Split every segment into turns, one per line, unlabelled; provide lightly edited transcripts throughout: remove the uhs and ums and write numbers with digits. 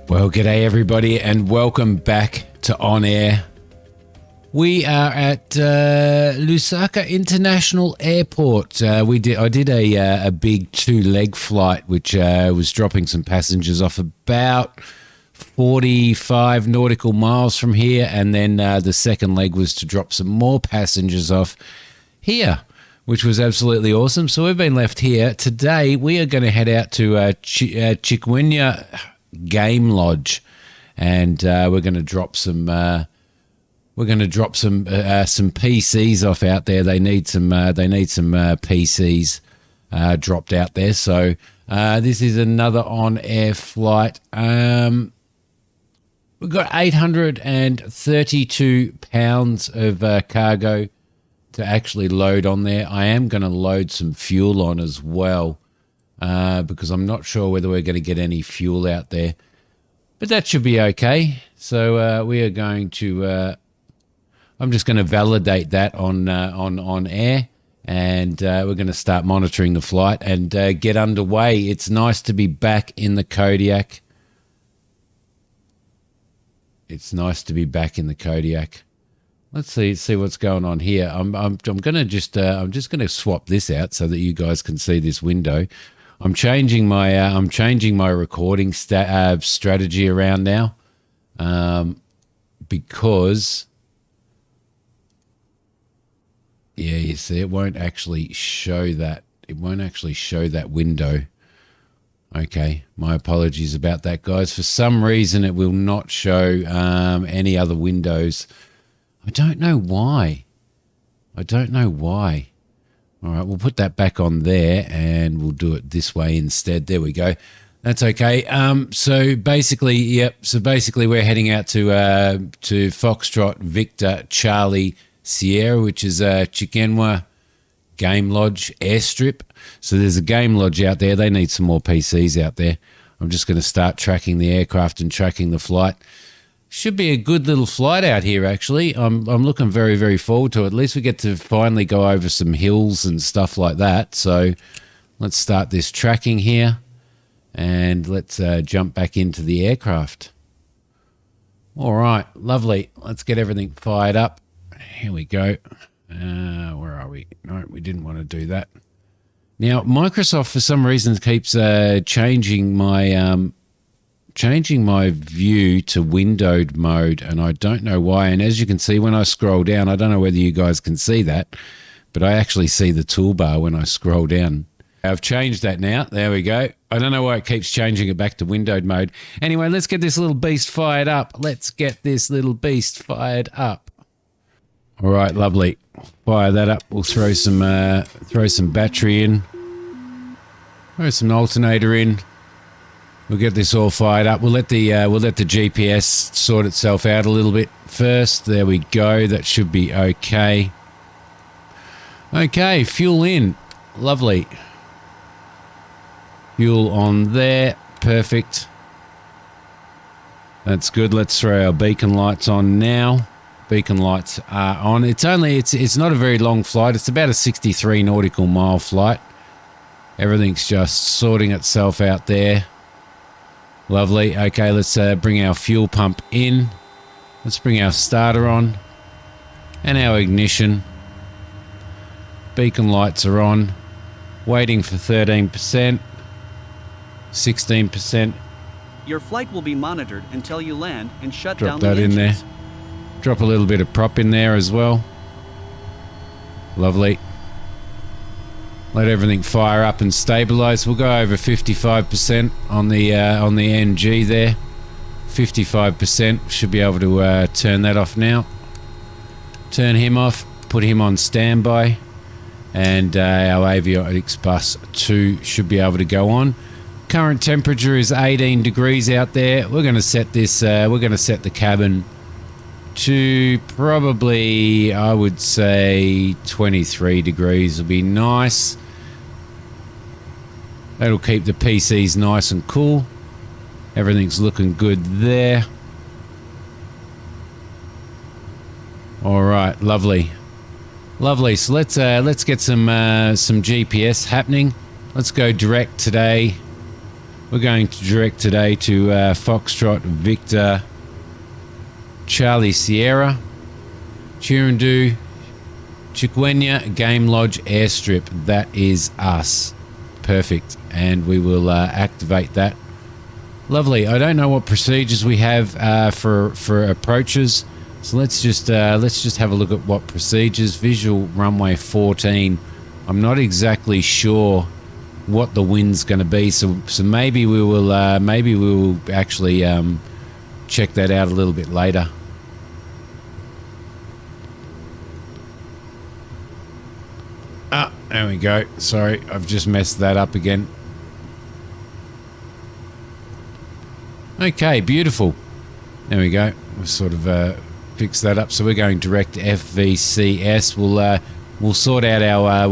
Well, g'day everybody, and welcome back to On Air. We are at Lusaka International Airport. I did a big two-leg flight, which was dropping some passengers off about 45 nautical miles from here, and then the second leg was to drop some more passengers off here, which was absolutely awesome. So we've been left here. Today we are going to head out to Chikwenya Game Lodge, and we're going to drop some PCs off out there. They need some PCs dropped out there. So this is another on-air flight. We've got 832 pounds of cargo to actually load on there. I am going to load some fuel on as well, because I'm not sure whether we're going to get any fuel out there, but that should be okay. So we are going to I'm just going to validate that on air, and we're going to start monitoring the flight and get underway. It's nice to be back in the Kodiak. It's nice to be back in the Kodiak. Let's see what's going on here. I'm going to I'm just going to swap this out so that you guys can see this window. I'm changing my recording strategy around now, because you see it won't actually show that. It won't actually show that window. Okay, my apologies about that, guys. For some reason, it will not show any other windows. I don't know why. All right, we'll put that back on there, and we'll do it this way instead. There we go. That's okay. So basically, we're heading out to Foxtrot Victor Charlie Sierra, which is Chikwenya Game Lodge airstrip. So there's a game lodge out there. They need some more PCs out there. I'm just going to start tracking the aircraft and tracking the flight. Should be a good little flight out here, actually. I'm looking very, very forward to it. At least we get to finally go over some hills and stuff like that. So let's start this tracking here, and let's jump back into the aircraft. All right, lovely. Let's get everything fired up. Here we go. Where are we? No, we didn't want to do that. Now, Microsoft, for some reason, keeps changing my view to windowed mode, and I don't know why. And as you can see when I scroll down, I don't know whether you guys can see that, but I actually see the toolbar when I scroll down. I've changed that now. There we go. I don't know why it keeps changing it back to windowed mode. Anyway, let's get this little beast fired up. All right, lovely. Fire that up. We'll throw some battery in. Throw some alternator in. We'll get this all fired up. We'll let the GPS sort itself out a little bit first. There we go. That should be okay. Okay, fuel in. Lovely. Fuel on there. Perfect. That's good. Let's throw our beacon lights on now. Beacon lights are on. It's not a very long flight. It's about a 63 nautical mile flight. Everything's just sorting itself out there. Lovely. Okay, let's bring our fuel pump in. Let's bring our starter on and our ignition. Beacon lights are on. Waiting for 13%, 16%.
Your flight will be monitored until you land and shut down the
engines. Drop that in there. Drop a little bit of prop in there as well. Lovely. Let everything fire up and stabilize. We'll go over 55% on the NG there. 55%. Should be able to turn that off now. Turn him off. Put him on standby. And our avionics bus 2 should be able to go on. Current temperature is 18 degrees out there. We're going to set this. We're going to set the cabin to probably, I would say, 23 degrees will be nice. That'll keep the PCs nice and cool. Everything's looking good there. All right, lovely. Lovely. So let's get some GPS happening. Let's go direct today. We're going to direct today to Foxtrot Victor Charlie Sierra Chirundu Chikwenya Game Lodge Airstrip. That is us. Perfect. And we will activate that. Lovely. I don't know what procedures we have for approaches. So let's just have a look at what procedures. Visual runway 14. I'm not exactly sure what the wind's going to be. So maybe we will actually check that out a little bit later. Ah, there we go. Sorry, I've just messed that up again. Okay, beautiful. There we go. We've sort of fix that up. So we're going direct FVCS. We'll sort out our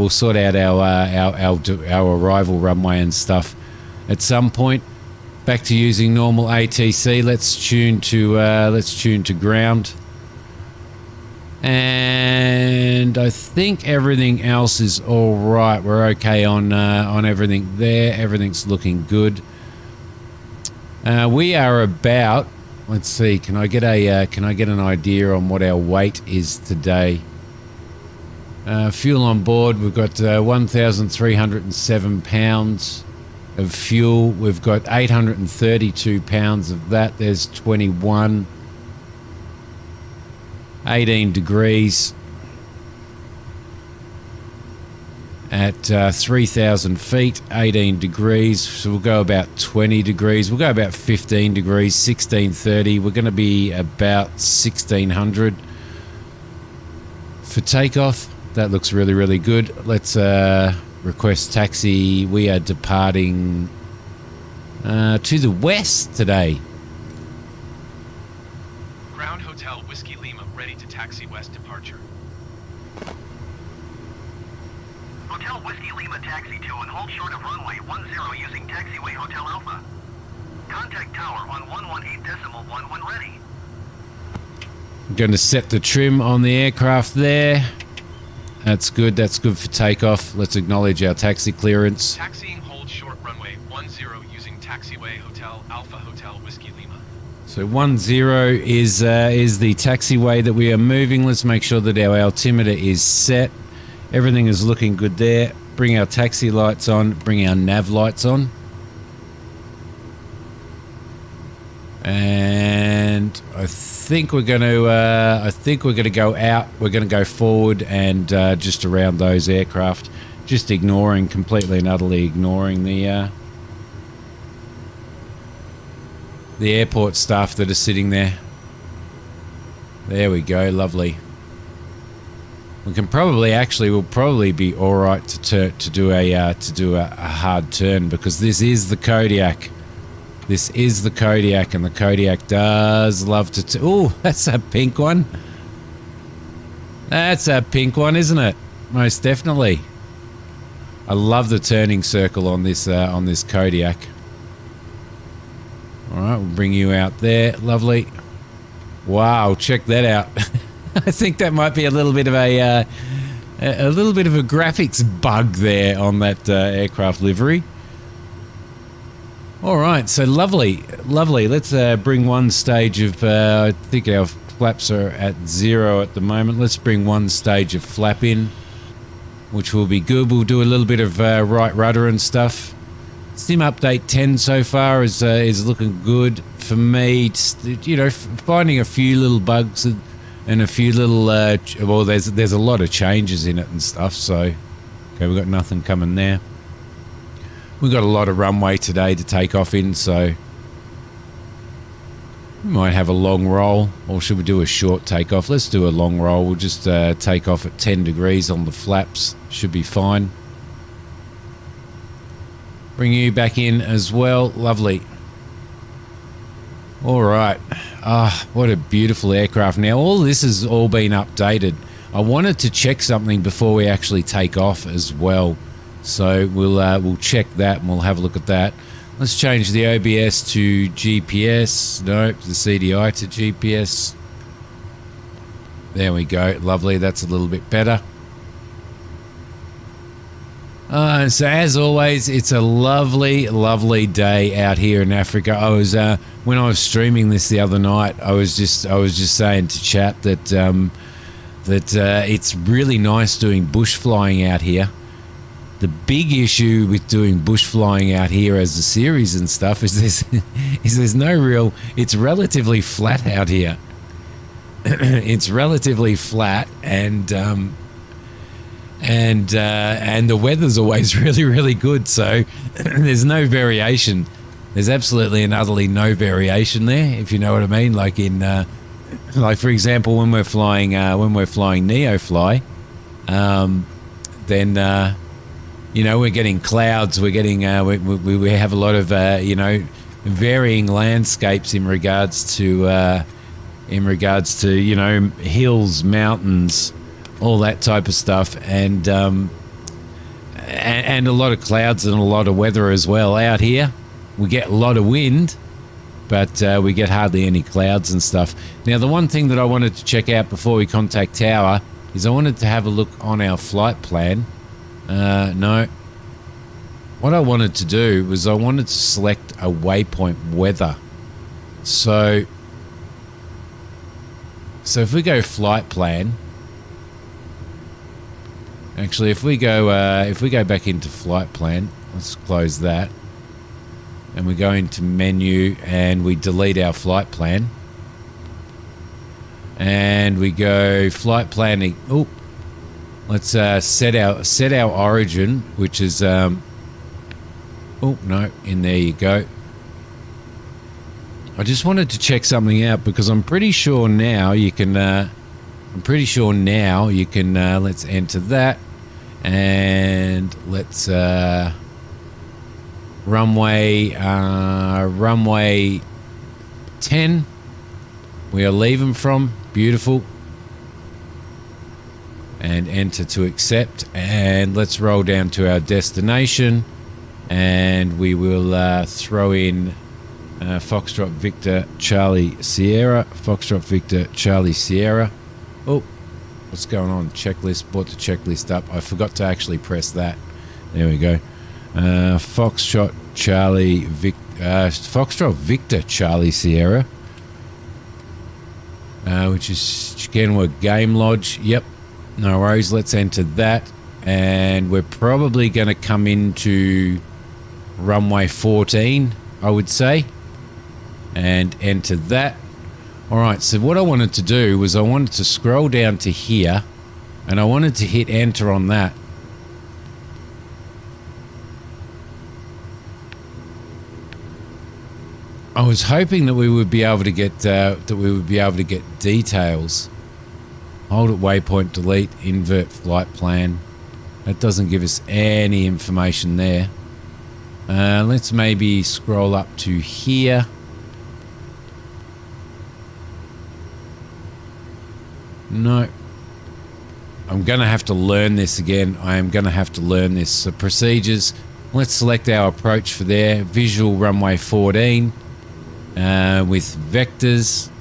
arrival runway and stuff at some point. Back to using normal ATC. Let's tune to ground. And I think everything else is all right. We're okay on everything there. Everything's looking good. We are about. Let's see. Can I get an idea on what our weight is today? Fuel on board. We've got 1,307 pounds of fuel. We've got 832 pounds of that. There's 21. 18 degrees at 3,000 feet, 18 degrees. So we'll go about 20 degrees. We'll go about 15 degrees, 1630. We're going to be about 1,600 for takeoff. That looks really, really good. Let's request taxi. We are departing to the west today.
Ground Hotel Whiskey Lima ready to taxi west departure.
Hotel Whiskey Lima taxi to and hold short of runway 10 using taxiway Hotel Alpha. Contact tower on 118.1 when ready.
I'm going to set the trim on the aircraft there. That's good. That's good for takeoff. Let's acknowledge our taxi clearance.
Taxiing hold short runway 10 using taxiway Hotel Alpha Hotel Whiskey Lima.
So 10 is the taxiway that we are moving. Let's make sure that our altimeter is set. Everything is looking good there. Bring our taxi lights on. Bring our nav lights on. And I think we're going to go out. We're going to go forward and just around those aircraft, just completely and utterly ignoring the airport staff that are sitting there. There we go, lovely. We can we'll probably be all right to do a hard turn, because this is the Kodiak. This is the Kodiak, and the Kodiak does love to... Oh, that's a pink one. That's a pink one, isn't it? Most definitely. I love the turning circle on this Kodiak. All right, we'll bring you out there. Lovely. Wow, check that out. I think that might be a little bit of a graphics bug there on that aircraft livery. All right, so lovely. Let's bring one stage of, I think our flaps are at 0 at the moment. Let's bring one stage of flap in, which will be good. We'll do a little bit of right rudder and stuff. Sim update 10 so far is looking good for me. Just, finding a few little bugs and a few little, well, there's a lot of changes in it and stuff. So, okay, we've got nothing coming there. We've got a lot of runway today to take off in, so we might have a long roll, or should we do a short takeoff? Let's do a long roll. We'll just take off at 10 degrees on the flaps. Should be fine. Bring you back in as well. Lovely. All right. Ah, what a beautiful aircraft. Now, all this has all been updated. I wanted to check something before we actually take off as well. So we'll check that and we'll have a look at that. Let's change the OBS to GPS. Nope, the CDI to GPS. There we go. Lovely. That's a little bit better. So as always, it's a lovely, lovely day out here in Africa. I was when I was streaming this the other night, I was just saying to chat that it's really nice doing bush flying out here. The big issue with doing bush flying out here as a series and stuff is there's no real. It's relatively flat out here. It's relatively flat, and the weather's always really, really good. So there's no variation. There's absolutely and utterly no variation there, if you know what I mean. Like in, like for example, when we're flying Neofly, then you know, we're getting clouds. We're getting we have a lot of you know, varying landscapes in regards to you know, hills, mountains, all that type of stuff, and a lot of clouds and a lot of weather as well. Out here, we get a lot of wind, but we get hardly any clouds and stuff. Now, the one thing that I wanted to check out before we contact tower is I wanted to have a look on our flight plan. No. What I wanted to do was I wanted to select a Waypoint Weather. So if we go flight plan, actually, if we go back into flight plan, let's close that, and we go into menu and we delete our flight plan, and we go flight planning. Oh, let's set our origin, which is oh no, in there you go. I just wanted to check something out because I'm pretty sure now you can. Let's enter that, and let's runway 10. We are leaving from. Beautiful. And enter to accept, and let's roll down to our destination, and we will throw in Foxtrot Victor Charlie Sierra. Foxtrot Victor Charlie Sierra. Oh, what's going on? Checklist. Brought the checklist up. I forgot to actually press that. There we go. Foxtrot Victor Charlie Sierra, which is Kenwood Game Lodge. Yep. No worries, let's enter that, and we're probably going to come into runway 14, I would say, and enter that. Alright, so what I wanted to do was I wanted to scroll down to here, and I wanted to hit enter on that. I was hoping that we would be able to get details. Hold at waypoint, delete, invert flight plan. That doesn't give us any information there. Let's maybe scroll up to here. No. I'm going to have to learn this again. I am going to have to learn this. So procedures. Let's select our approach for there. Visual runway 14 with vectors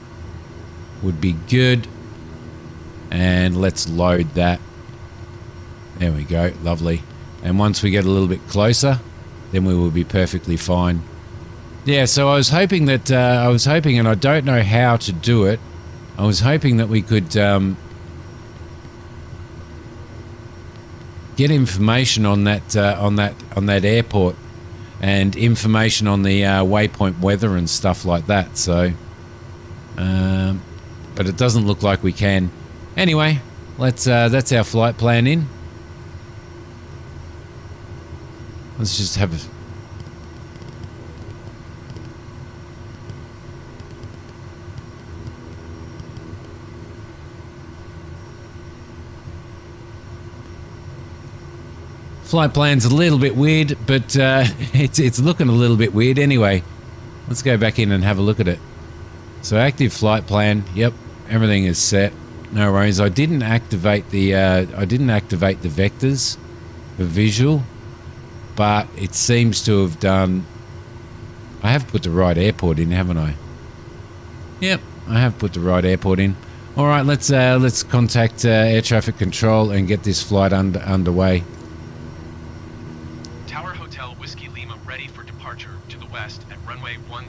would be good. And let's load that. There we go. Lovely. And once we get a little bit closer, then we will be perfectly fine. Yeah, so I was hoping that, and I don't know how to do it. I was hoping that we could get information on that airport, and information on the Waypoint Weather and stuff like that. So but it doesn't look like we can. Anyway, let's that's our flight plan in. Let's just have a... Flight plan's a little bit weird, but it's looking a little bit weird anyway. Let's go back in and have a look at it. So active flight plan. Yep, everything is set. No worries. I didn't activate the vectors for visual, but it seems to have done. I have put the right airport in, haven't I? Yep, I have put the right airport in. All right, let's contact air traffic control and get this flight underway.
Tower Hotel Whiskey Lima ready for departure to the west at runway 10.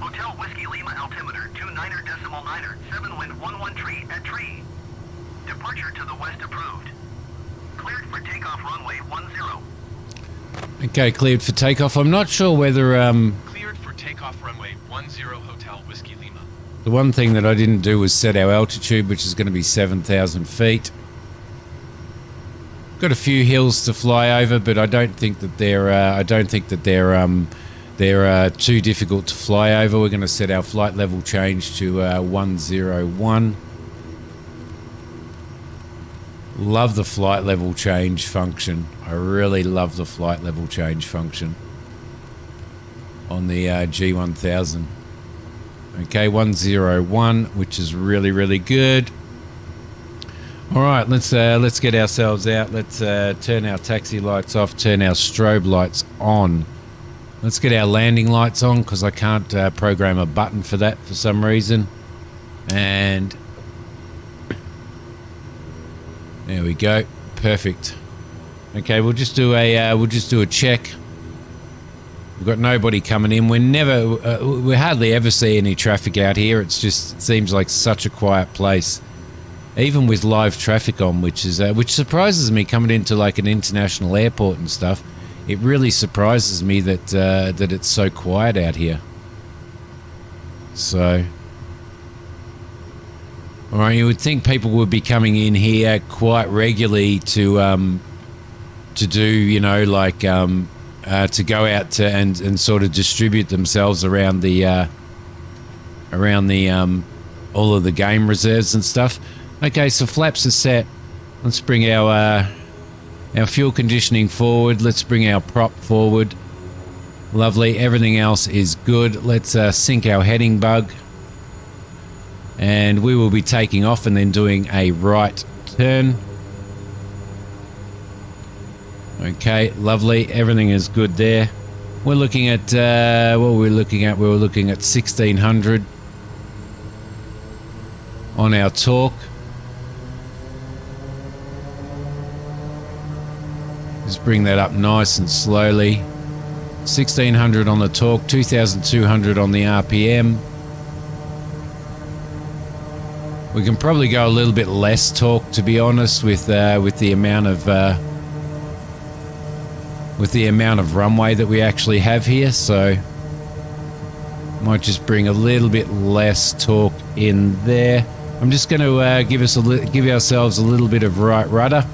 Hotel Whiskey Lima altimeter 29.9er, 7 wind 11 tree at tree. Departure to the west approved. Cleared for takeoff runway 10.
Okay, cleared for takeoff. I'm not sure whether
Cleared for takeoff runway 10 Hotel Whiskey Lima.
the one thing that I didn't do was set our altitude, which is going to be 7,000 feet. Got a few hills to fly over, but I don't think that they're too difficult to fly over. We're going to set our flight level change to 101. Love the flight level change function. I really love the flight level change function on the G1000. Okay, 101, which is really, really good. All right, let's get ourselves out. Let's turn our taxi lights off, turn our strobe lights on. Let's get our landing lights on because I can't program a button for that for some reason. And there we go, perfect. Okay, we'll just do a check. We've got nobody coming in. We hardly ever see any traffic out here. It seems like such a quiet place. Even with live traffic on, which surprises me coming into like an international airport and stuff. It really surprises me that that it's so quiet out here. So, all right, you would think people would be coming in here quite regularly to do, you know, like to go out to and sort of distribute themselves around the all of the game reserves and stuff. Okay, so flaps are set. Let's bring our fuel conditioning forward. Let's bring our prop forward. Lovely. Everything else is good. Let's sync our heading bug. And we will be taking off and then doing a right turn. Okay, lovely. Everything is good there. We're looking at, what were we looking at? We were looking at 1600 on our torque. Just bring that up nice and slowly. 1600 on the torque, 2200 on the RPM. We can probably go a little bit less torque, to be honest, with the amount of runway that we actually have here. So might just bring a little bit less torque in there. I'm just going to give ourselves a little bit of right rudder.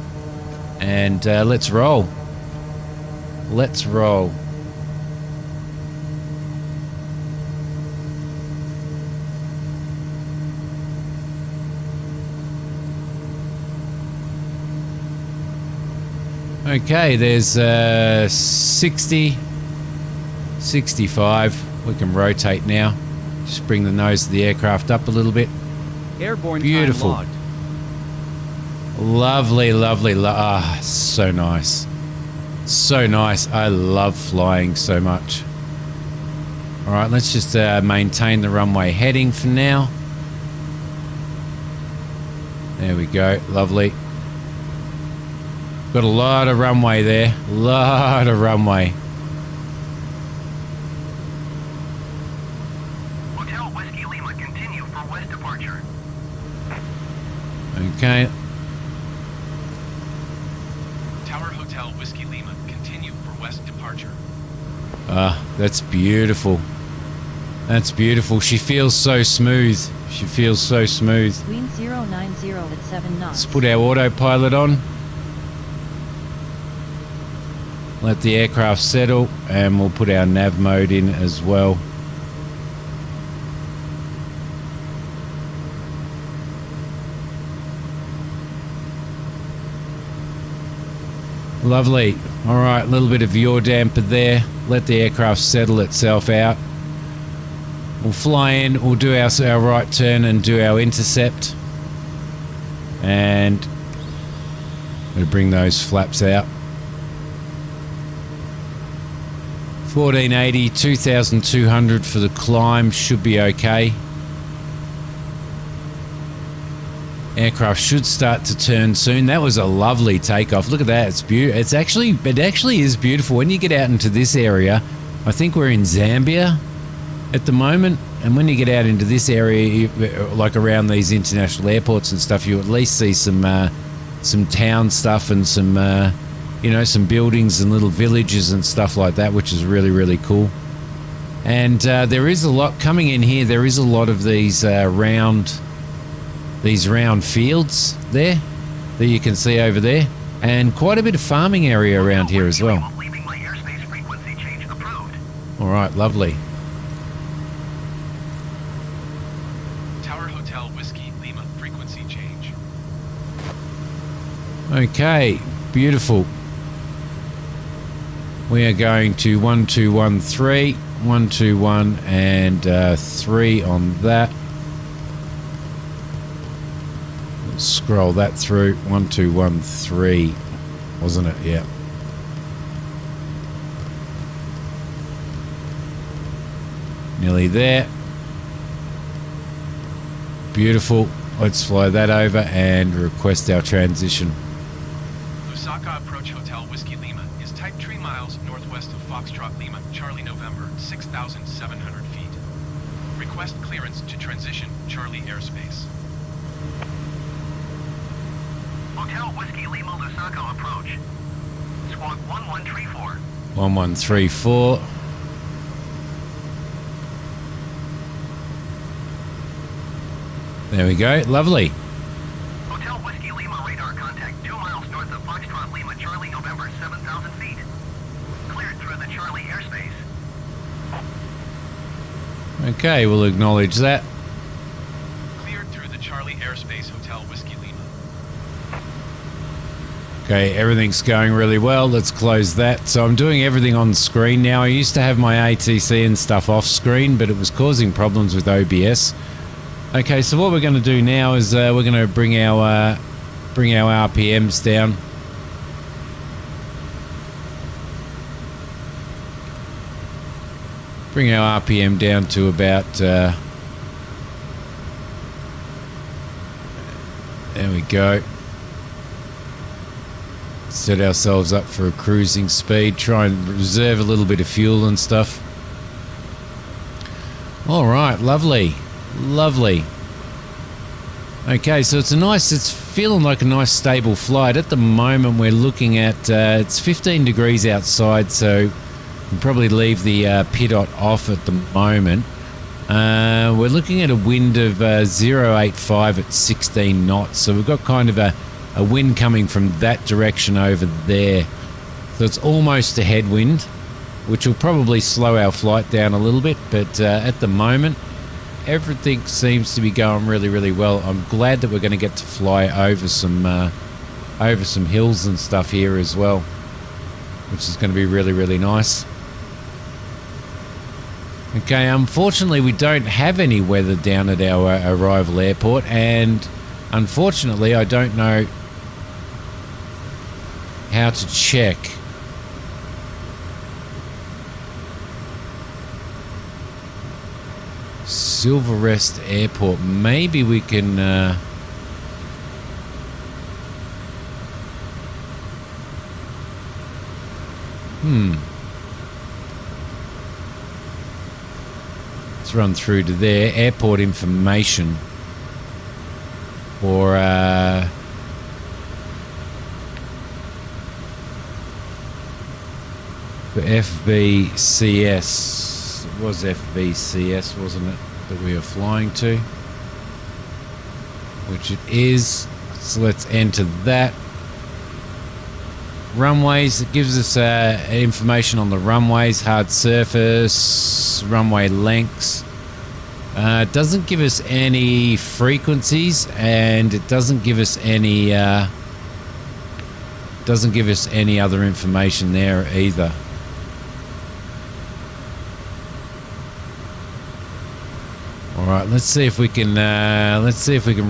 And let's roll. Let's roll. Okay, there's 60, 65. We can rotate now. Just bring the nose of the aircraft up a little bit.
Airborne
Beautiful.
time logged.
Lovely, lovely. So nice. So nice. I love flying so much. All right, let's just maintain the runway heading for now. There we go. Lovely. Got a lot of runway there. A lot of runway.
Hotel Whiskey Lima, continue for west departure.
Okay.
Tower Hotel Whiskey Lima, continue for west departure.
That's beautiful. That's beautiful. She feels so smooth. She feels so smooth.
Wind 090 at 7 knots.
Let's put our autopilot on. Let the aircraft settle, and we'll put our nav mode in as well. Lovely. All right, a little bit of yaw damper there. Let the aircraft settle itself out. We'll fly in, we'll do our right turn and do our intercept. And we'll bring those flaps out. 1480, 2200 for the climb, should be okay. Aircraft should start to turn soon. That was a lovely takeoff. Look at that. It's beautiful. It actually is beautiful. When you get out into this area, I think we're in Zambia at the moment, and when you get out into this area, like around these international airports and stuff, you at least see some town stuff and some some buildings and little villages and stuff like that, which is really, really cool. And there is a lot coming in here. There is a lot of these round fields there that you can see over there, and quite a bit of farming area around here as well.
Leaving my airspace frequency change approved.
All right, lovely.
Tower Hotel Whiskey Lima frequency change.
Okay, beautiful. We are going to 1213, 121 and 3 on that. Let's scroll that through. 1213, wasn't it? Yeah. Nearly there. Beautiful. Let's fly that over and request our transition.
Lusaka Approach Hotel Whiskey Lima is type 3 miles northwest of Foxtrot Lima, Charlie November, 6,700 feet. Request clearance to transition Charlie airspace.
Hotel Whiskey Lima Lusaka approach. Squawk 1134.
1134. There we go. Lovely.
Hotel Whiskey Lima radar contact 2 miles north of Foxtrot Lima Charlie November 7,000 feet. Cleared through the Charlie airspace.
Okay, we'll acknowledge that.
Cleared through the Charlie airspace, Hotel Whiskey Lima.
Okay, everything's going really well. Let's close that. So I'm doing everything on screen now. I used to have my ATC and stuff off screen, but it was causing problems with OBS. Okay, so what we're going to do now is we're going to bring our RPMs down. Bring our RPM down to about there we go. Set ourselves up for a cruising speed. Try and reserve a little bit of fuel and stuff. All right, lovely. Lovely. Okay, so it's feeling like a nice stable flight. At the moment we're looking at it's 15 degrees outside, so we'll probably leave the pitot off at the moment. We're looking at a wind of 085 at 16 knots, so we've got kind of a wind coming from that direction over there. So it's almost a headwind, which will probably slow our flight down a little bit, but at the moment everything seems to be going really, really well. I'm glad that we're going to get to fly over some hills and stuff here as well, which is going to be really, really nice. Okay, unfortunately we don't have any weather down at our arrival airport, and unfortunately I don't know how to check. Silverest Airport. Maybe we can let's run through to there. Airport information. Or for FBCS. was FVCS, wasn't it, that we were flying to? Which it is. So let's enter that. Runways, it gives us information on the runways, hard surface, runway lengths. It doesn't give us any frequencies, and it doesn't give us any other information there either. All right, let's see if we can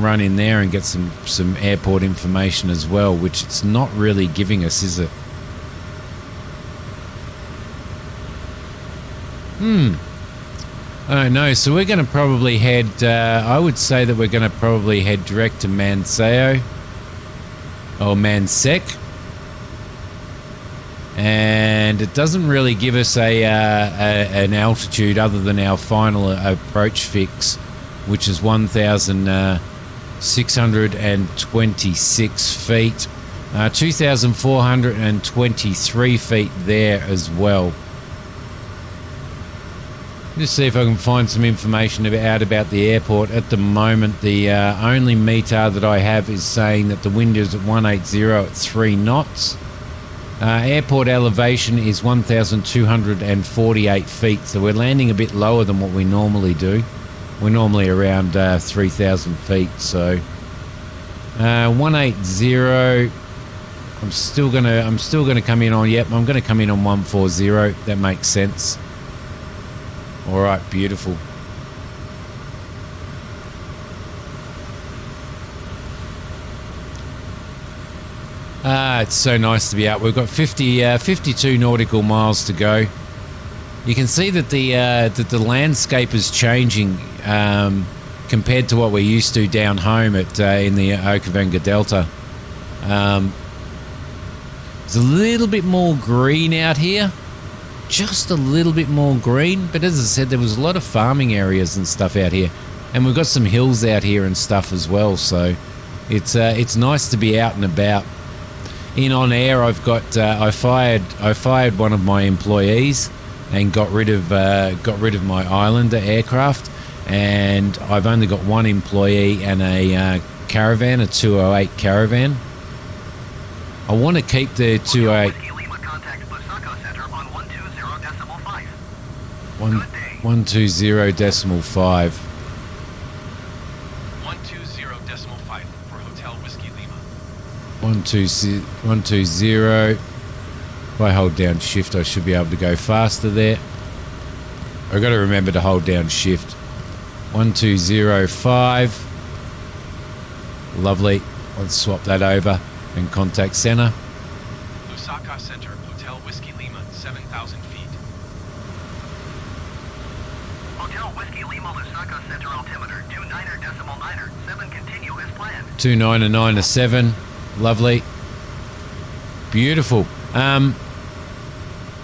run in there and get some airport information as well, which it's not really giving us, is it? I don't know. So we're going to probably head. I would say that we're going to probably head direct to Manseo or Mansec, and it doesn't really give us an altitude other than our final approach fix, which is 1,626 feet, 2,423 feet there as well. Just see if I can find some information about the airport. At the moment, the only METAR that I have is saying that the wind is at 180 at 3 knots. Airport elevation is 1,248 feet, so we're landing a bit lower than what we normally do. We're normally around 3,000 feet, so 180. I'm still gonna come in on. Yep, I'm gonna come in on 140. That makes sense. All right, beautiful. It's so nice to be out. We've got 52 nautical miles to go. You can see that the landscape is changing compared to what we're used to down home in the Okavango Delta. There's a little bit more green out here. Just a little bit more green, but as I said, there was a lot of farming areas and stuff out here, and we've got some hills out here and stuff as well, so it's nice to be out and about. In OnAir, I've got I fired one of my employees and got rid of my Islander aircraft, and I've only got one employee and a caravan, a 208 caravan. I want to keep the 208. 120.5.
120.5 for Hotel Whiskey Lima.
120. If I hold down shift, I should be able to go faster there. I've got to remember to hold down shift. 1205. Lovely. Let's swap that over and contact center.
Lusaka Center, Hotel Whiskey Lima, 7,000 feet.
Hotel Whiskey Lima Lusaka Center altimeter 29.9, 7 continue as planned.
299.7. Lovely. Beautiful. Oh,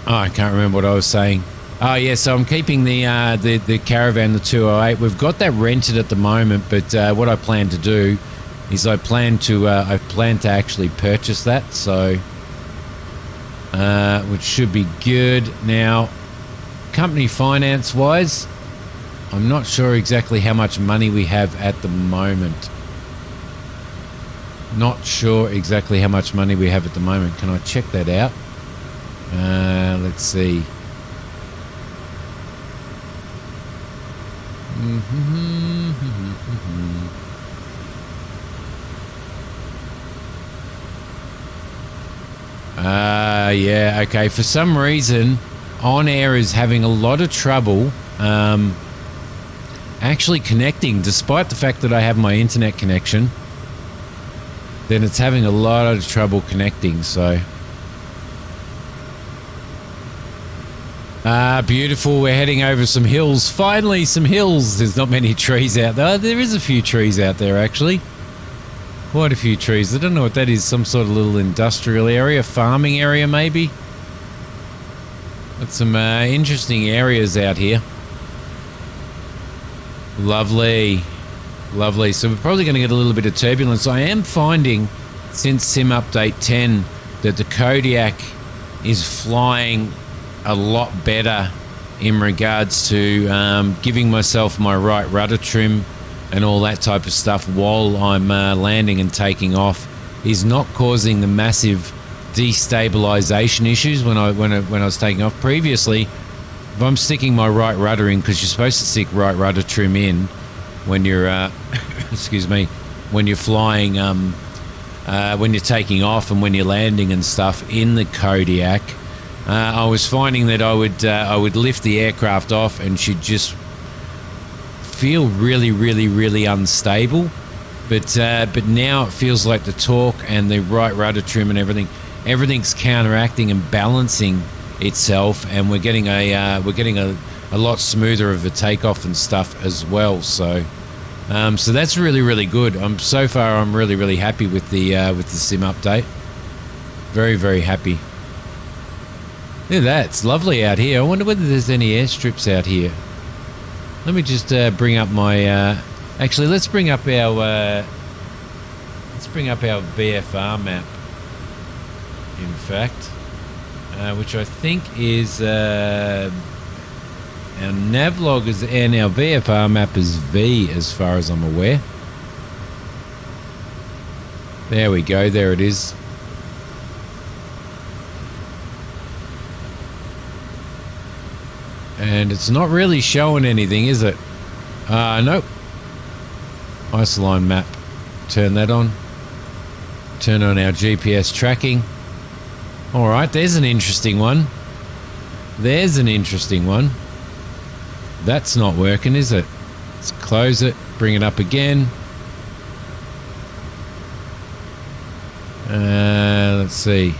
I can't remember what I was saying. Oh yeah, so I'm keeping the caravan, the 208. We've got that rented at the moment, but what I plan to do is I plan to actually purchase that, so which should be good. Now, company finance wise, I'm not sure exactly how much money we have at the moment. Not sure exactly how much money we have at the moment. Can I check that out? Let's see. Yeah, okay. For some reason, OnAir is having a lot of trouble actually connecting, despite the fact that I have my internet connection. Then it's having a lot of trouble connecting, so. Beautiful. We're heading over some hills. Finally, some hills. There's not many trees out there. There is a few trees out there, actually. Quite a few trees. I don't know what that is. Some sort of little industrial area, farming area, maybe. Got some interesting areas out here. Lovely. Lovely. So we're probably going to get a little bit of turbulence. I am finding, since Sim Update 10, that the Kodiak is flying a lot better in regards to giving myself my right rudder trim and all that type of stuff while I'm landing and taking off is not causing the massive destabilization issues when I was taking off. Previously, if I'm sticking my right rudder in, because you're supposed to stick right rudder trim in when you're excuse me, when you're flying, when you're taking off and when you're landing and stuff in the Kodiak, I was finding that I would lift the aircraft off and she'd just feel really unstable. But now it feels like the torque and the right rudder trim and everything's counteracting and balancing itself, and we're getting a lot smoother of a takeoff and stuff as well. So so that's really good. So far I'm really happy with the sim update. Very happy. Look at that, it's lovely out here. I wonder whether there's any airstrips out here. Let me just bring up my actually, let's bring up our VFR map, in fact, which I think is our navlog is, and our VFR map is V as far as I'm aware. There we go, there it is. And it's not really showing anything, is it? Nope. Isoline map. Turn that on. Turn on our GPS tracking. Alright, there's an interesting one. There's an interesting one. That's not working, is it? Let's close it. Bring it up again. Let's see.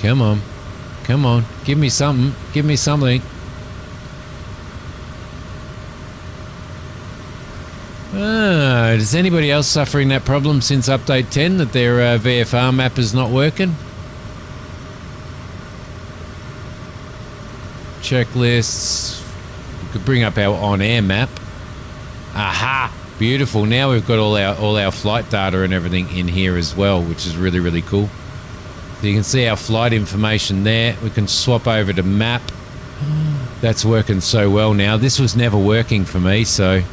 Come on. Come on. Give me something. Give me something. Is anybody else suffering that problem since update 10, that their VFR map is not working? Checklists. We could bring up our OnAir map. Aha! Beautiful. Now we've got all our flight data and everything in here as well, which is really cool. So you can see our flight information there. We can swap over to map. That's working so well now. This was never working for me, so...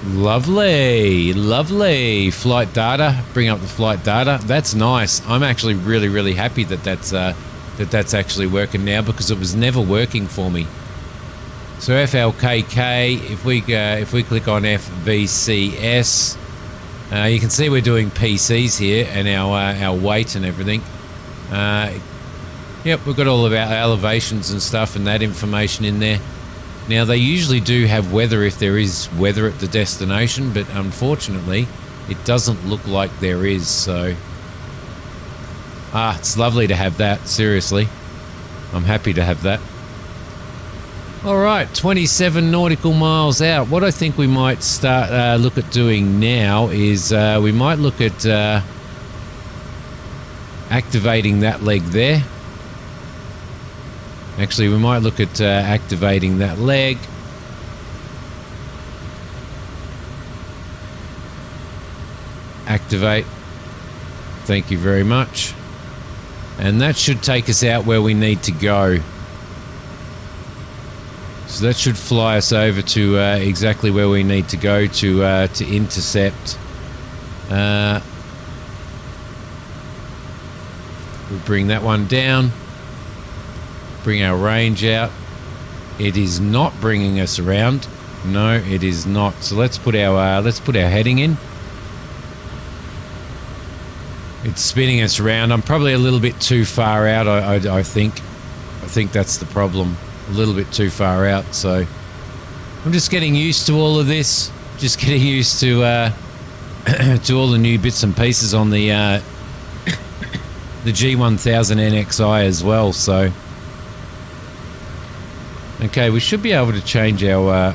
Lovely flight data. Bring up the flight data. That's nice. I'm actually really happy that that's actually working now, because it was never working for me. So FLKK, if we click on FVCS, you can see we're doing PCs here and our weight and everything. Yep, we've got all of our elevations and stuff and that information in there. Now, they usually do have weather if there is weather at the destination, but unfortunately, it doesn't look like there is, so... it's lovely to have that, seriously. I'm happy to have that. Alright, 27 nautical miles out. What I think we might start look at doing now is we might look at activating that leg there. Actually, we might look at activating that leg. Activate. Thank you very much. And that should take us out where we need to go. So that should fly us over to exactly where we need to go to intercept. We'll bring that one down. Bring our range out. It is not bringing us around. No, it is not. So let's put our heading in. It's spinning us around. I'm probably a little bit too far out. I think that's the problem. A little bit too far out. So I'm just getting used to all of this. Just getting used to to all the new bits and pieces on the G1000 NXI as well. So. Okay, we should be able to change our...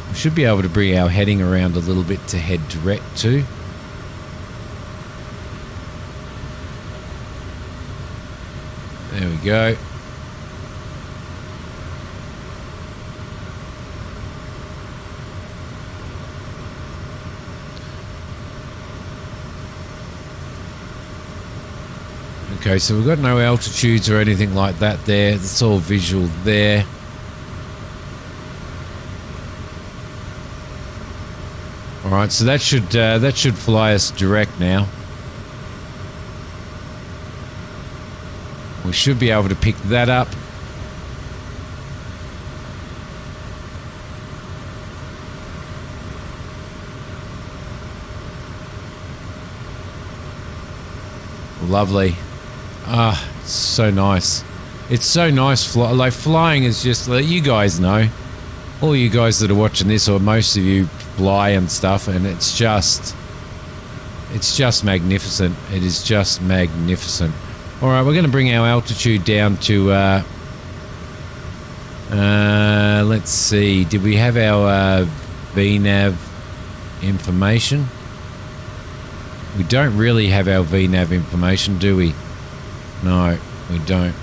we should be able to bring our heading around a little bit to head direct to. There we go. Okay, so we've got no altitudes or anything like that there. It's all visual there. All right, so that should fly us direct now. We should be able to pick that up. Lovely. Ah, so nice. It's so nice. Like flying is just, like, you guys know, all you guys that are watching this, or most of you fly and stuff, and it's just magnificent. It is just magnificent. All right, we're going to bring our altitude down to, let's see, did we have our VNAV information? We don't really have our VNAV information, do we? No, we don't.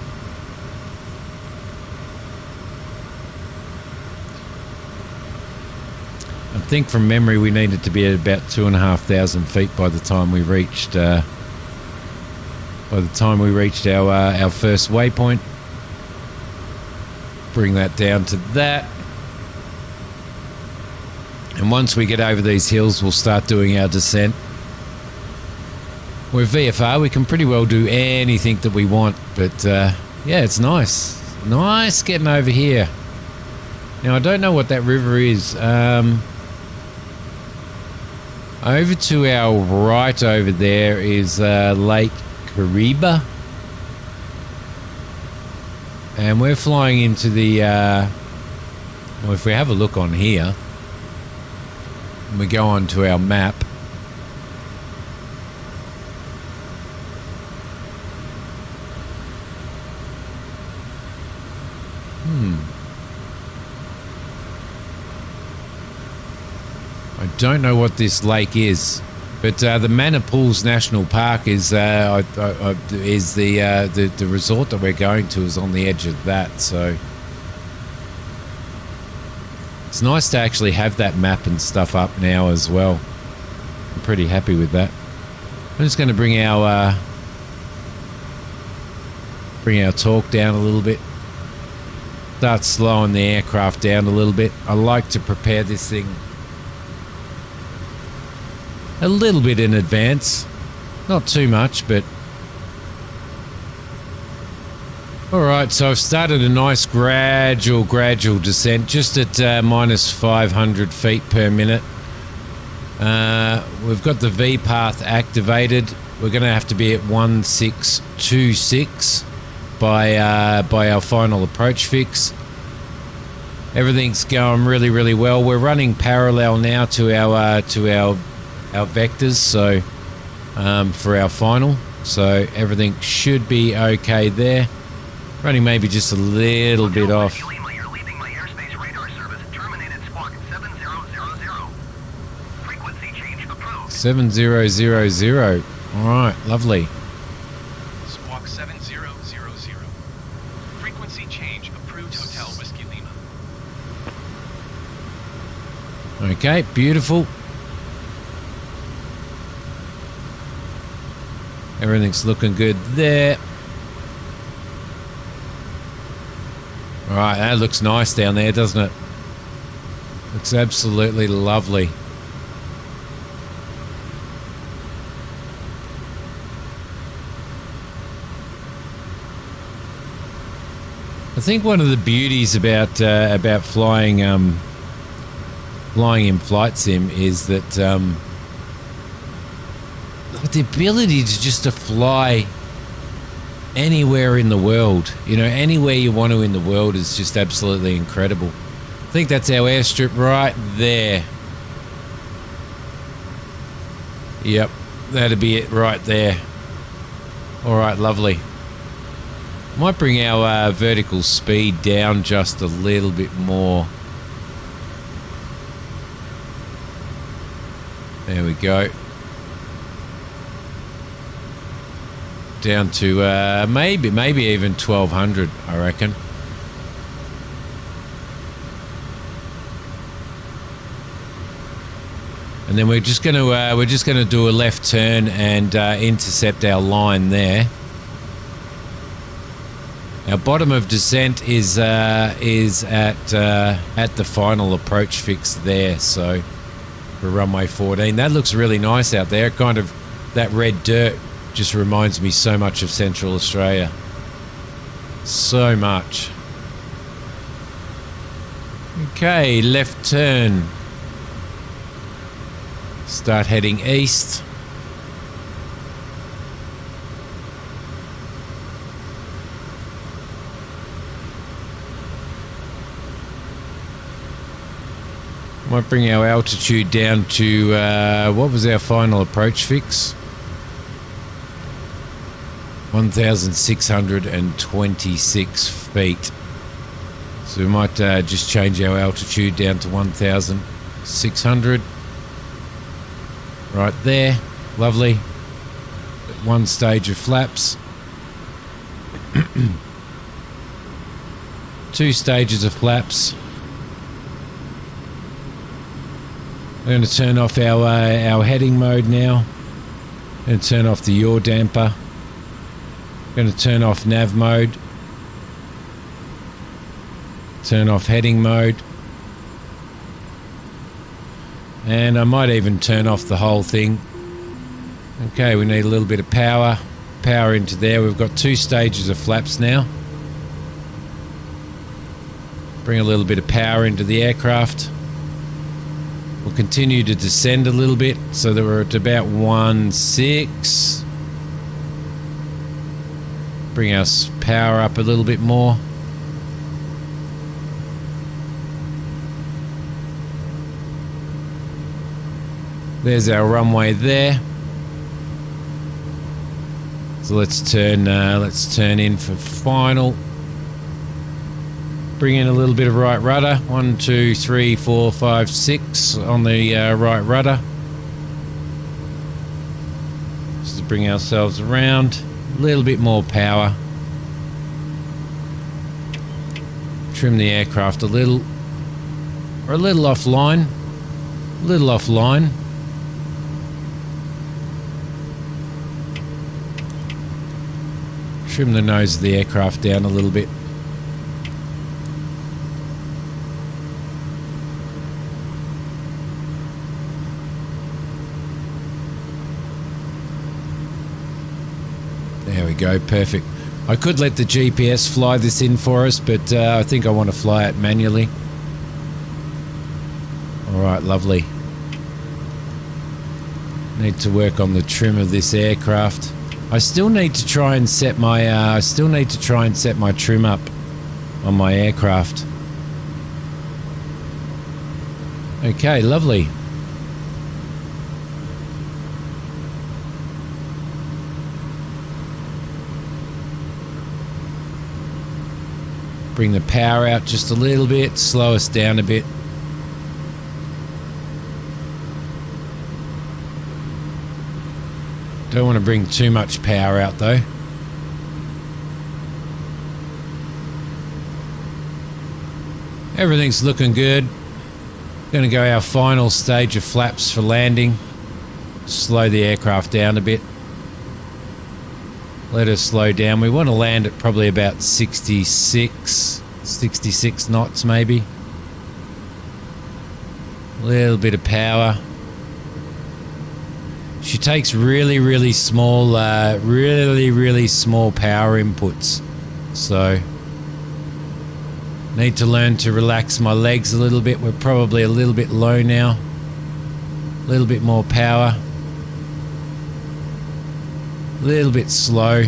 I think from memory we needed to be at about 2,500 feet by the time we reached our first waypoint. Bring that down to that. And once we get over these hills, we'll start doing our descent. We're VFR, we can pretty well do anything that we want, but yeah, it's nice. Nice getting over here. Now, I don't know what that river is. Over to our right over there is Lake Kariba. And we're flying into the, well, if we have a look on here, and we go on to our map, I don't know what this lake is, but the Manor Pools National Park is the resort that we're going to is on the edge of that. So it's nice to actually have that map and stuff up now as well. I'm pretty happy with that. I'm just going to bring our torque down a little bit. Start slowing the aircraft down a little bit. I like to prepare this thing a little bit in advance. Not too much, but... Alright, so I've started a nice gradual descent, just at minus 500 feet per minute. We've got the V path activated. We're going to have to be at 1626 by our final approach fix. Everything's going really well. We're running parallel now to our vectors, so for our final, so everything should be okay there. Running maybe just a little bit off.
You're leaving my airspace radar service. Terminated squawk 7000. Frequency change approved.
7000. All right, lovely.
Squawk 7000. Frequency change approved. Hotel Whiskey Lima.
Okay, beautiful. Everything's looking good there. All right, that looks nice down there, doesn't it? Looks absolutely lovely. I think one of the beauties about flying in flight sim is that the ability to fly anywhere in the world, you know, anywhere you want to in the world is just absolutely incredible. I think that's our airstrip right there. Yep, that'd be it right there. All right, lovely. Might bring our vertical speed down just a little bit more. There we go. Down to maybe even 1200, I reckon. And then we're just gonna do a left turn and intercept our line there. Our bottom of descent is at the final approach fix there. So for runway 14, that looks really nice out there. Kind of that red dirt just reminds me so much of Central Australia. So much. Okay, left turn. Start heading east. Might bring our altitude down to, what was our final approach fix? 1,626 feet. So we might just change our altitude down to 1,600. Right there. Lovely. One stage of flaps. 2 stages of flaps. We're going to turn off our heading mode now. Going to turn off the yaw damper. Going to turn off nav mode. Turn off heading mode. And I might even turn off the whole thing. Okay, we need a little bit of power. Power into there. We've got 2 stages of flaps now. Bring a little bit of power into the aircraft. We'll continue to descend a little bit so that we're at about 1.6. Bring our power up a little bit more. There's our runway there. So let's turn in for final. Bring in a little bit of right rudder. 1, 2, 3, 4, 5, 6 on the right rudder. Just to bring ourselves around. A little bit more power. Trim the aircraft a little. We're a little offline. A little offline. Trim the nose of the aircraft down a little bit. There we go, perfect. I could let the GPS fly this in for us, but I think I want to fly it manually. Alright, lovely. Need to work on the trim of this aircraft. I still need to try and set my trim up on my aircraft. Okay, lovely. Bring the power out just a little bit, slow us down a bit. Don't want to bring too much power out though. Everything's looking good. Going to go our final stage of flaps for landing. Slow the aircraft down a bit. Let us slow down. We want to land at probably about 66 knots maybe. A little bit of power. She takes really small power inputs. So need to learn to relax my legs a little bit. We're probably a little bit low now. A little bit more power. A little bit slow.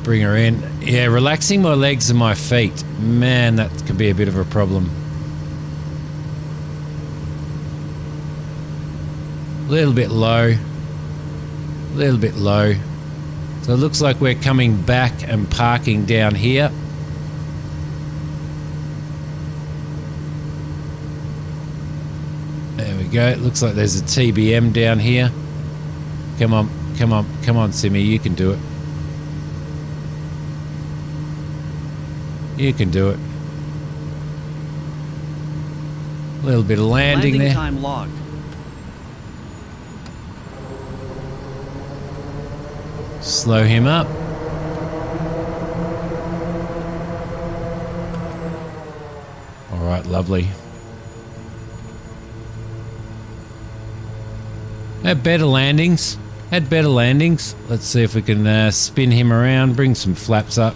Bring her in. Yeah, relaxing my legs and my feet. Man, that can be a bit of a problem. A little bit low. A little bit low. So it looks like we're coming back and parking down here. There we go. It looks like there's a TBM down here. Come on, come on, come on, Simi, you can do it. You can do it. A little bit of landing there.
Time logged.
Slow him up. right, lovely. Had better landings. Let's see if we can spin him around, bring some flaps up.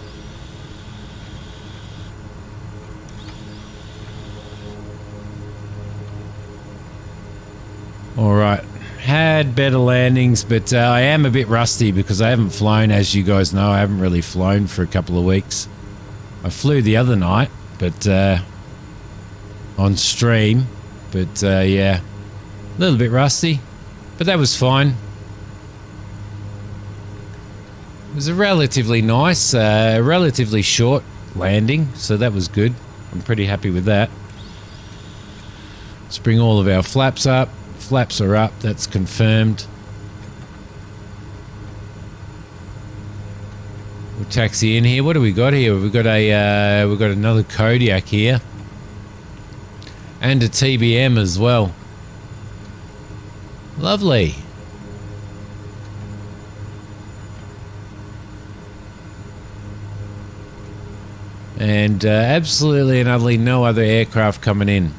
All right, had better landings, but I am a bit rusty because I haven't flown, as you guys know. I haven't really flown for a couple of weeks. I flew the other night, but on stream, but yeah, a little bit rusty, but that was fine. It was a relatively nice, relatively short landing, so that was good. I'm pretty happy with that. Let's bring all of our flaps up. Flaps are up, that's confirmed. We'll taxi in here. What do we got here? We've got another Kodiak here. And a TBM as well. Lovely. And absolutely and utterly no other aircraft coming in.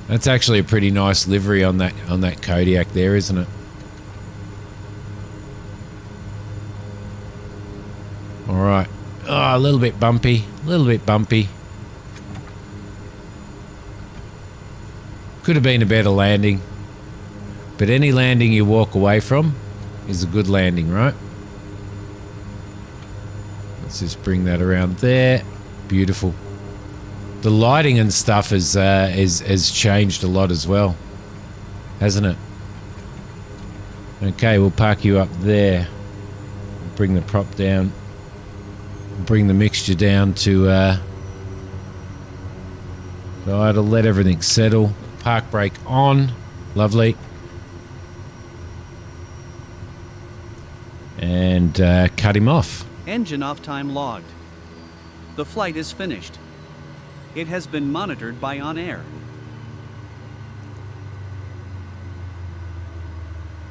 That's actually a pretty nice livery on that Kodiak there, isn't it? All right. Oh, a little bit bumpy. Could have been a better landing. But any landing you walk away from is a good landing, right? Let's just bring that around there. Beautiful. The lighting and stuff has changed a lot as well, hasn't it? Okay, we'll park you up there. Bring the prop down. Bring the mixture down to idle. Let everything settle. Park brake on. Lovely. And cut him off.
Engine off time logged. The flight is finished. It has been monitored by OnAir.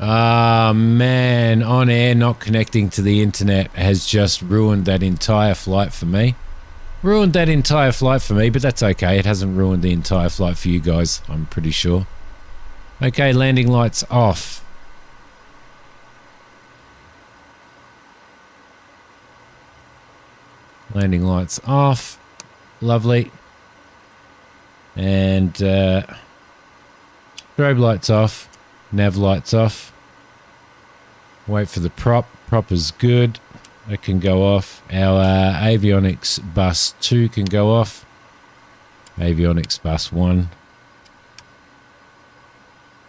Ah, man, OnAir not connecting to the internet has just ruined that entire flight for me. But that's okay. It hasn't ruined the entire flight for you guys, I'm pretty sure. Okay, landing lights off. Landing lights off. Lovely. And strobe lights off. Nav lights off. Wait for the prop. Prop is good. It can go off. Our avionics bus 2 can go off. Avionics bus 1.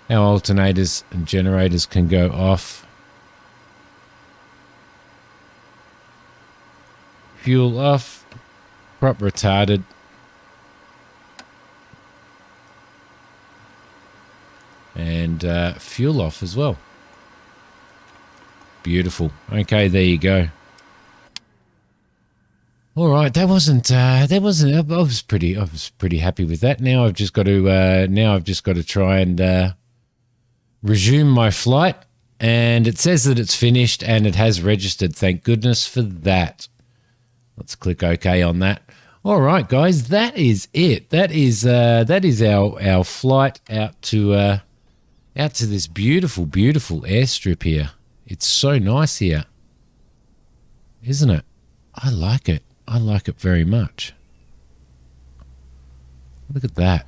Our alternators and generators can go off. Fuel off. Prop retarded. And fuel off as well. Beautiful. Okay, there you go. All right, that wasn't. I was pretty happy with that. Now I've just got to try and resume my flight, and it says that it's finished and it has registered. Thank goodness for that. Let's click OK on that. All right, guys, that is it. That is our flight out to this beautiful airstrip here. It's so nice here, isn't it? I like it. I like it very much. Look at that.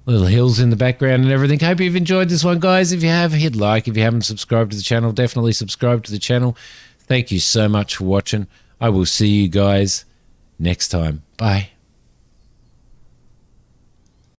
Little hills in the background and everything. Hope you've enjoyed this one, guys. If you have, hit like. If you haven't subscribed to the channel, definitely subscribe to the channel. Thank you so much for watching. I will see you guys next time. Bye.